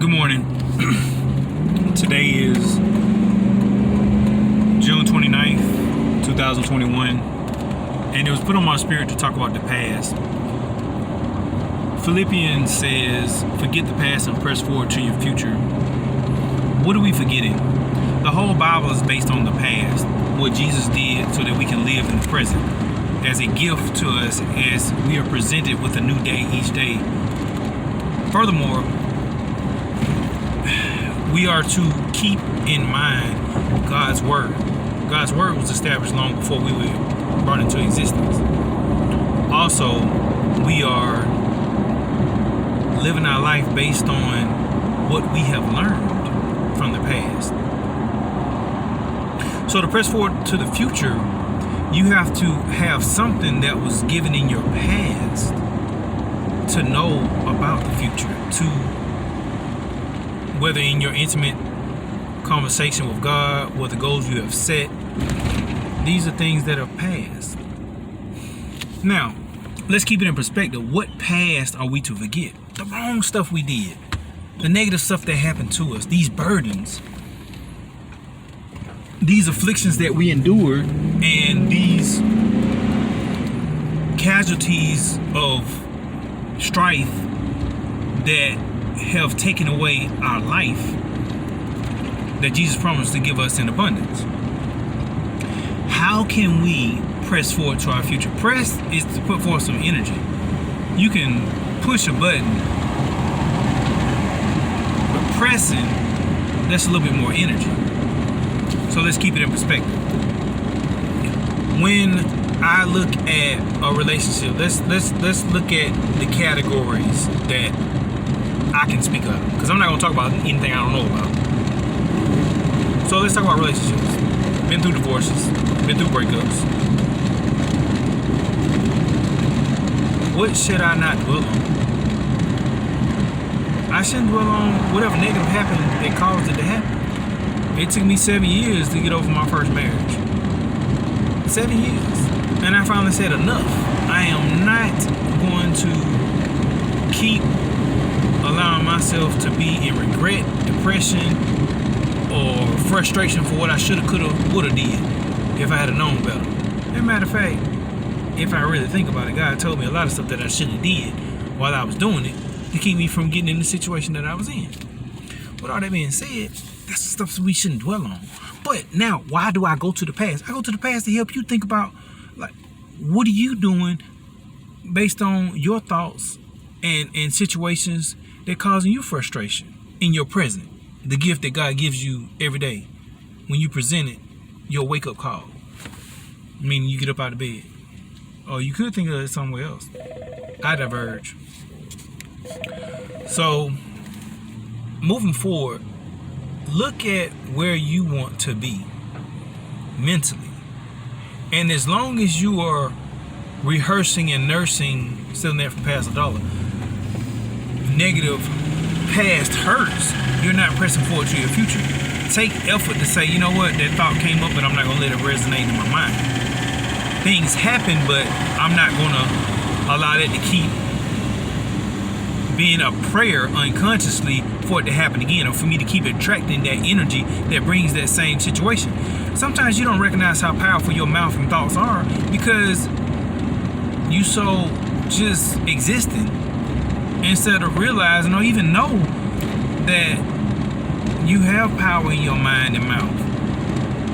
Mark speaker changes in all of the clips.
Speaker 1: Good morning. Today is June 29th, 2021, and it was put on my spirit to talk about the past. Philippians says, forget the past and press forward to your future. What are we forgetting? The whole Bible is based on the past, what Jesus did so that we can live in the present as a gift to us as we are presented with a new day each day. Furthermore, we are to keep in mind God's word. God's word was established long before we were brought into existence. Also, we are living our life based on what we have learned from the past. So to press forward to the future, you have to have something that was given in your past to know about the future, to whether in your intimate conversation with God, what the goals you have set, these are things that are past. Now, let's keep it in perspective. What past are we to forget? The wrong stuff we did, the negative stuff that happened to us, these burdens, these afflictions that we endured, and these casualties of strife that have taken away our life that Jesus promised to give us in abundance. How can we press forward to our future? Press is to put forth some energy. You can push a button, but pressing, that's a little bit more energy. So let's keep it in perspective. When I look at a relationship, let's look at the categories that I can speak of, because I'm not going to talk about anything I don't know about. So let's talk about relationships. Been through divorces, been through breakups. What should I not dwell on? I shouldn't dwell on whatever negative happened that caused it to happen. It took me 7 years to get over my first marriage. 7 years. And I finally said enough. I am not going to keep allowing myself to be in regret, depression, or frustration for what I shoulda, coulda, woulda did if I had known better. As a matter of fact, if I really think about it, God told me a lot of stuff that I shouldn't have did while I was doing it to keep me from getting in the situation that I was in. With all that being said, that's the stuff we shouldn't dwell on. But now, why do I go to the past? I go to the past to help you think about, like, what are you doing based on your thoughts and situations that causing you frustration in your present, the gift that God gives you every day when you present it, your wake-up call, meaning you get up out of bed. Or you could think of it somewhere else. I diverge. So, moving forward, look at where you want to be mentally. And as long as you are rehearsing and nursing, stealing that from Pastor Dollar, negative past hurts, you're not pressing forward to your future. Take effort to say, you know what, that thought came up, but I'm not going to let it resonate in my mind. Things happen, but I'm not going to allow that to keep being a prayer unconsciously for it to happen again, or for me to keep attracting that energy that brings that same situation. Sometimes you don't recognize how powerful your mouth and thoughts are because you so just existing instead of realizing or even know that you have power in your mind and mouth.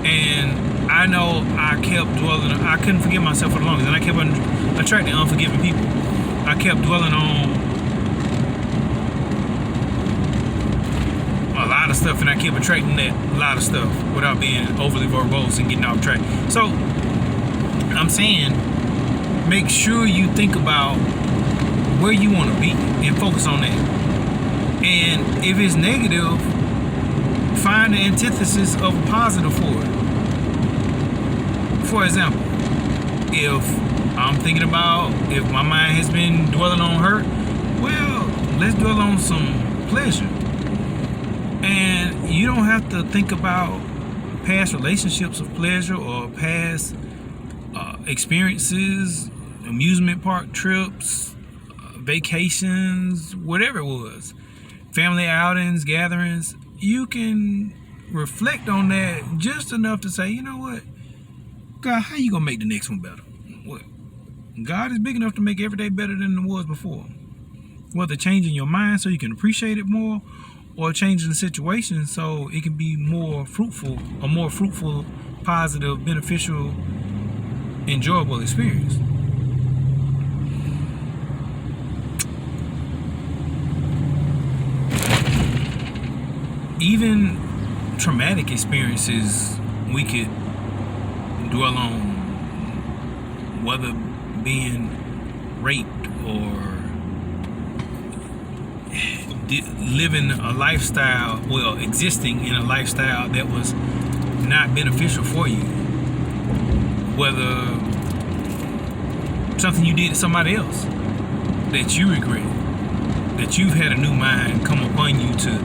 Speaker 1: And I know I kept dwelling, I couldn't forgive myself for the longest, and I kept attracting unforgiving people. I kept dwelling on a lot of stuff, and I kept attracting that lot of stuff without being overly verbose and getting off track. So I'm saying, make sure you think about where you want to be and focus on that. And if it's negative, find the antithesis of a positive for it. For example, if I'm thinking about, if my mind has been dwelling on hurt, well, let's dwell on some pleasure. And you don't have to think about past relationships of pleasure or past experiences, amusement park trips, vacations, whatever it was. family outings, gatherings, you can reflect on that just enough to say, you know what, God, how you gonna make the next one better? What? God is big enough to make every day better than it was before. Whether changing your mind so you can appreciate it more, or changing the situation so it can be more fruitful, positive, beneficial, enjoyable experience. Even traumatic experiences we could dwell on, whether being raped or living a lifestyle, existing in a lifestyle that was not beneficial for you, whether something you did to somebody else that you regret, that you've had a new mind come upon you to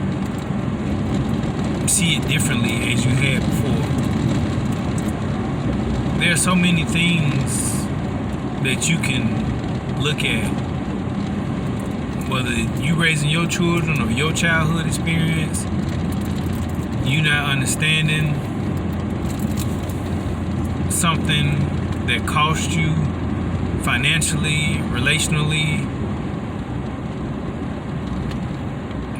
Speaker 1: see it differently as you had before. There are so many things that you can look at, whether you raising your children or your childhood experience, you not understanding something that cost you financially, relationally,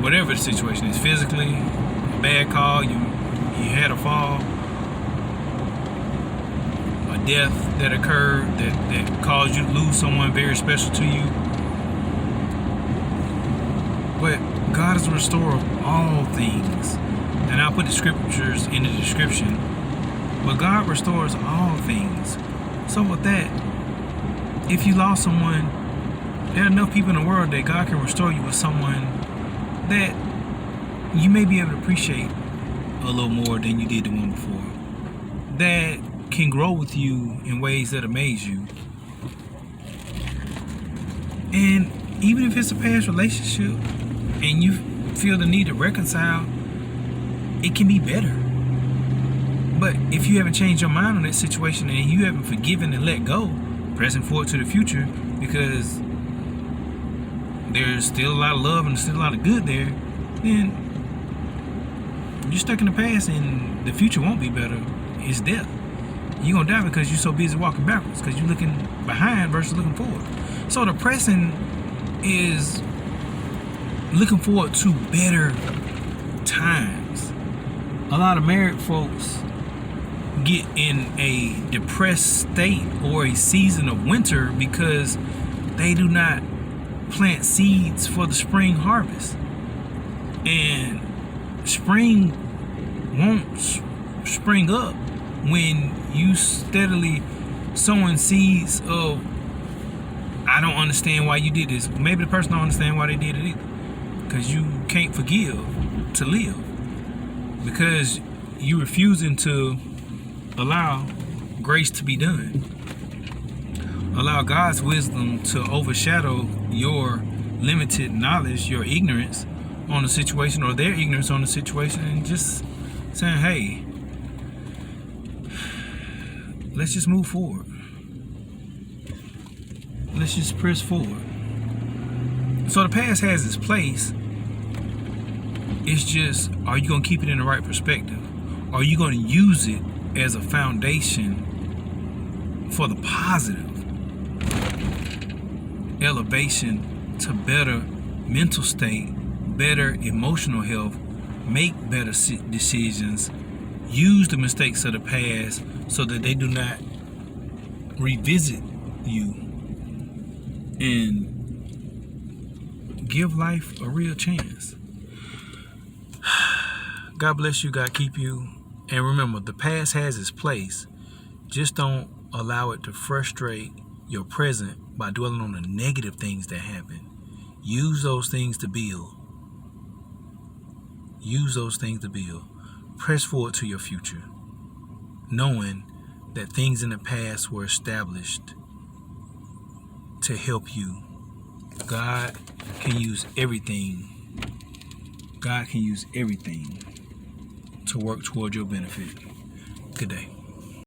Speaker 1: whatever the situation is, physically, a bad call, you had a fall, a death that occurred that caused you to lose someone very special to you. But God is a restorer of all things. And I'll put the scriptures in the description. But God restores all things. So with that, if you lost someone, there are enough people in the world that God can restore you with someone that you may be able to appreciate a little more than you did the one before. That can grow with you in ways that amaze you. And even if it's a past relationship and you feel the need to reconcile, it can be better. But if you haven't changed your mind on that situation and you haven't forgiven and let go, pressing forward to the future, because there's still a lot of love and still a lot of good there, then you're stuck in the past and the future won't be better. It's death. You're gonna die because you're so busy walking backwards, because you're looking behind versus looking forward. So the pressing is looking forward to better times. A lot of married folks get in a depressed state or a season of winter because they do not plant seeds for the spring harvest. And spring won't spring up when you steadily sowing seeds of, I don't understand why you did this. Maybe the person don't understand why they did it either, because you can't forgive to live, because you refusing to allow grace to be done, allow God's wisdom to overshadow your limited knowledge, your ignorance on the situation, or their ignorance on the situation, and just saying, hey, let's just move forward. Let's just press forward. So the past has its place. It's just, are you going to keep it in the right perspective? Are you going to use it as a foundation for the positive elevation to better mental state, better emotional health, make better decisions, use the mistakes of the past so that they do not revisit you, and give life a real chance. God bless you, God keep you. And remember, the past has its place. Just don't allow it to frustrate your present by dwelling on the negative things that happen. Use those things to build. Use those things to build. Press forward to your future, knowing that things in the past were established to help you. God can use everything. God can use everything to work toward your benefit. Good day.